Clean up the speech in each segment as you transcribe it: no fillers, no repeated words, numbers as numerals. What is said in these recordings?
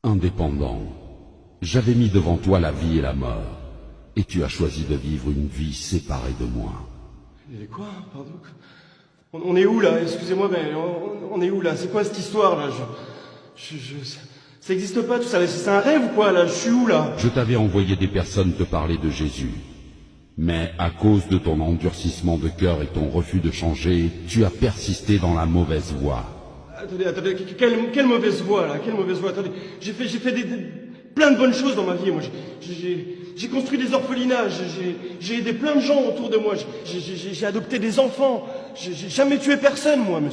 Indépendant, j'avais mis devant toi la vie et la mort, et tu as choisi de vivre une vie séparée de moi. Mais quoi? Pardon? On est où là? Excusez-moi, mais on est où là? C'est quoi cette histoire là? Ça existe pas tout ça, c'est un rêve ou quoi là? Je suis où là? Je t'avais envoyé des personnes te parler de Jésus. Mais à cause de ton endurcissement de cœur et ton refus de changer, tu as persisté dans la mauvaise voie. Attendez, quelle mauvaise voie là? Quelle mauvaise voie? Attendez, j'ai fait plein de bonnes choses dans ma vie. Moi, j'ai construit des orphelinats, j'ai aidé plein de gens autour de moi, j'ai adopté des enfants, j'ai jamais tué personne, moi. Mais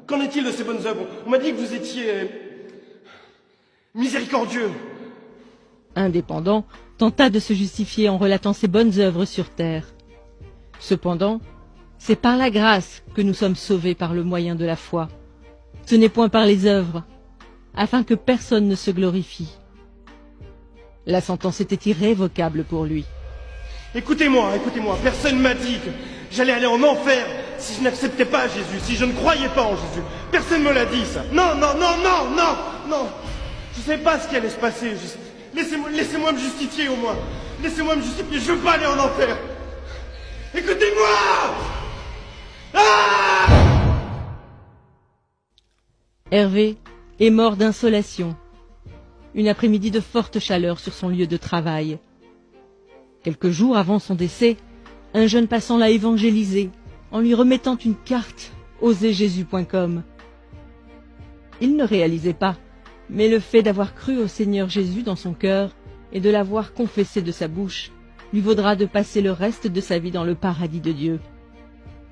qu'en est-il de ces bonnes œuvres? On m'a dit que vous étiez miséricordieux. Indépendant tenta de se justifier en relatant ses bonnes œuvres sur terre. Cependant, c'est par la grâce que nous sommes sauvés par le moyen de la foi. Ce n'est point par les œuvres, afin que personne ne se glorifie. La sentence était irrévocable pour lui. Écoutez-moi, personne m'a dit que j'allais aller en enfer si je n'acceptais pas Jésus, si je ne croyais pas en Jésus. Personne me l'a dit ça. Non. Je sais pas ce qui allait se passer. Laissez-moi me justifier au moins. Laissez-moi me justifier, je veux pas aller en enfer. Écoutez-moi! Ah! Hervé est mort d'insolation. Une après-midi de forte chaleur sur son lieu de travail. Quelques jours avant son décès, un jeune passant l'a évangélisé en lui remettant une carte oserjésus.com. Il ne réalisait pas, mais le fait d'avoir cru au Seigneur Jésus dans son cœur et de l'avoir confessé de sa bouche lui vaudra de passer le reste de sa vie dans le paradis de Dieu.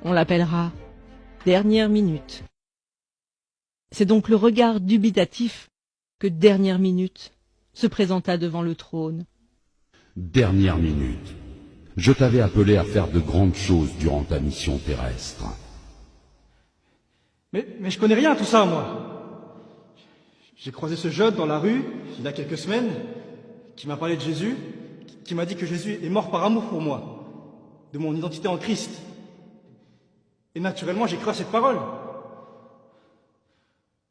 On l'appellera Dernière Minute. C'est donc le regard dubitatif que Dernière Minute se présenta devant le trône. Dernière minute. Je t'avais appelé à faire de grandes choses durant ta mission terrestre. Mais je connais rien à tout ça, moi. J'ai croisé ce jeune dans la rue, il y a quelques semaines, qui m'a parlé de Jésus, qui m'a dit que Jésus est mort par amour pour moi, de mon identité en Christ. Et naturellement, j'ai cru à cette parole.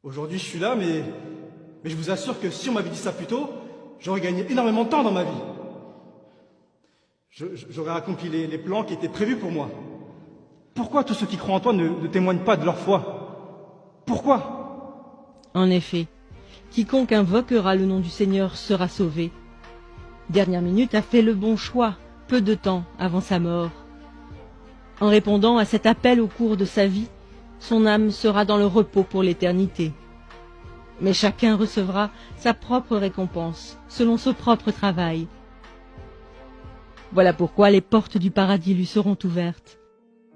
Aujourd'hui, je suis là, mais je vous assure que si on m'avait dit ça plus tôt, j'aurais gagné énormément de temps dans ma vie. J'aurais accompli les plans qui étaient prévus pour moi. Pourquoi tous ceux qui croient en toi ne témoignent pas de leur foi? Pourquoi? En effet, quiconque invoquera le nom du Seigneur sera sauvé. Dernière Minute a fait le bon choix, peu de temps avant sa mort. En répondant à cet appel au cours de sa vie, son âme sera dans le repos pour l'éternité. Mais chacun recevra sa propre récompense, selon son propre travail. Voilà pourquoi les portes du paradis lui seront ouvertes,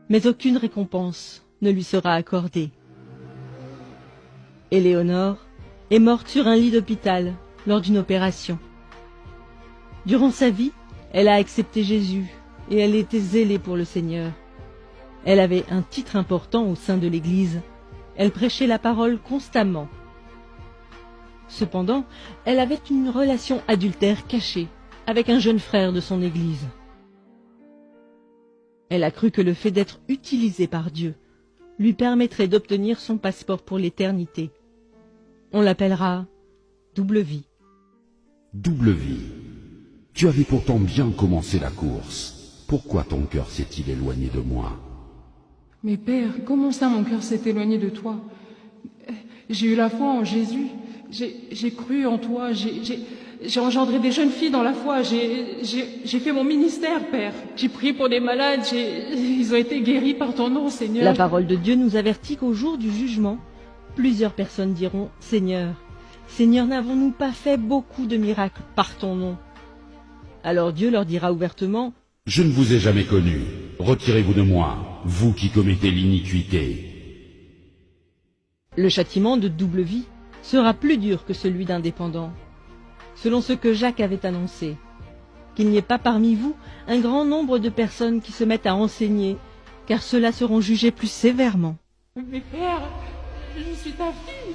mais aucune récompense ne lui sera accordée. Éléonore est morte sur un lit d'hôpital lors d'une opération. Durant sa vie, elle a accepté Jésus et elle était zélée pour le Seigneur. Elle avait un titre important au sein de l'Église. Elle prêchait la parole constamment. Cependant, elle avait une relation adultère cachée avec un jeune frère de son Église. Elle a cru que le fait d'être utilisée par Dieu lui permettrait d'obtenir son passeport pour l'éternité. On l'appellera double vie. Double vie. Tu avais pourtant bien commencé la course. Pourquoi ton cœur s'est-il éloigné de moi? Mais Père, comment ça mon cœur s'est éloigné de toi? J'ai eu la foi en Jésus, j'ai cru en toi, j'ai engendré des jeunes filles dans la foi, j'ai fait mon ministère, Père. J'ai prié pour des malades, ils ont été guéris par ton nom, Seigneur. La parole de Dieu nous avertit qu'au jour du jugement, plusieurs personnes diront « Seigneur, Seigneur, n'avons-nous pas fait beaucoup de miracles par ton nom ?» Alors Dieu leur dira ouvertement « Je ne vous ai jamais connu. Retirez-vous de moi, vous qui commettez l'iniquité. » Le châtiment de double vie sera plus dur que celui d'indépendant, selon ce que Jacques avait annoncé, qu'il n'y ait pas parmi vous un grand nombre de personnes qui se mettent à enseigner, car ceux-là seront jugés plus sévèrement. Mais Père, je suis ta fille.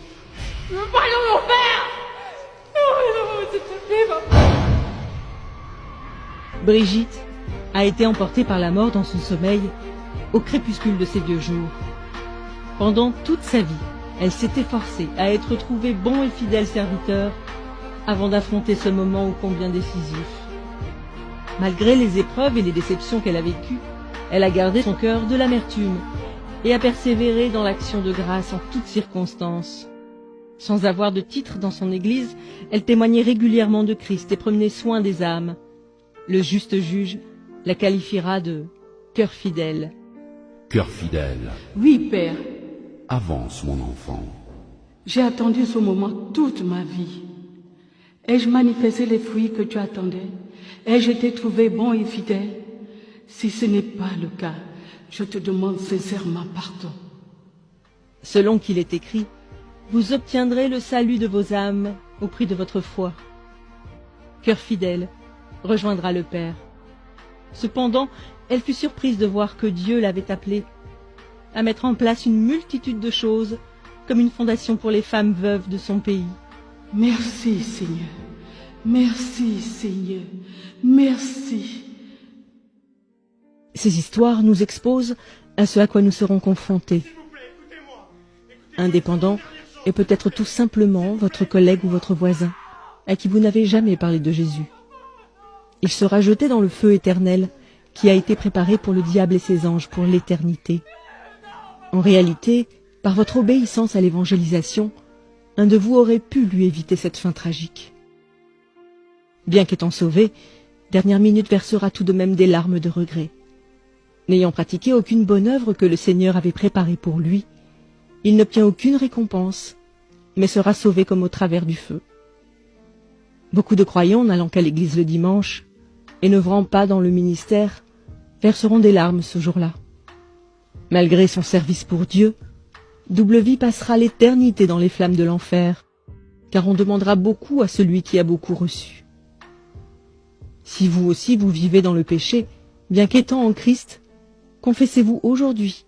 Je veux pas aller en enfer. Non, s'il te plaît, papa. Brigitte a été emportée par la mort dans son sommeil au crépuscule de ses vieux jours. Pendant toute sa vie, elle s'est efforcée à être trouvée bon et fidèle serviteur avant d'affronter ce moment ô combien décisif. Malgré les épreuves et les déceptions qu'elle a vécues, elle a gardé son cœur de l'amertume et a persévéré dans l'action de grâce en toutes circonstances. Sans avoir de titre dans son église, elle témoignait régulièrement de Christ et prenait soin des âmes. Le juste juge la qualifiera de « cœur fidèle ». Cœur fidèle, Oui, Père, avance mon enfant. j'ai attendu ce moment toute ma vie. Ai-je manifesté les fruits que tu attendais? Ai-je été trouvé bon et fidèle? Si ce n'est pas le cas, je te demande sincèrement pardon. Selon qu'il est écrit, vous obtiendrez le salut de vos âmes au prix de votre foi. Cœur fidèle rejoindra le Père. Cependant, elle fut surprise de voir que Dieu l'avait appelée à mettre en place une multitude de choses comme une fondation pour les femmes veuves de son pays. Merci, Seigneur. Merci, Seigneur. Merci. Ces histoires nous exposent à ce à quoi nous serons confrontés. Indépendant et peut-être tout simplement votre collègue ou votre voisin, à qui vous n'avez jamais parlé de Jésus. Il sera jeté dans le feu éternel qui a été préparé pour le diable et ses anges pour l'éternité. En réalité, par votre obéissance à l'évangélisation, un de vous aurait pu lui éviter cette fin tragique. Bien qu'étant sauvé, Dernière Minute versera tout de même des larmes de regret. N'ayant pratiqué aucune bonne œuvre que le Seigneur avait préparée pour lui, il n'obtient aucune récompense, mais sera sauvé comme au travers du feu. Beaucoup de croyants n'allant qu'à l'église le dimanche et n'œuvrant pas dans le ministère verseront des larmes ce jour-là. Malgré son service pour Dieu, Double Vie passera l'éternité dans les flammes de l'enfer, car on demandera beaucoup à celui qui a beaucoup reçu. Si vous aussi vous vivez dans le péché, bien qu'étant en Christ, confessez-vous aujourd'hui,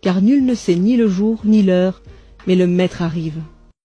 car nul ne sait ni le jour ni l'heure, mais le Maître arrive.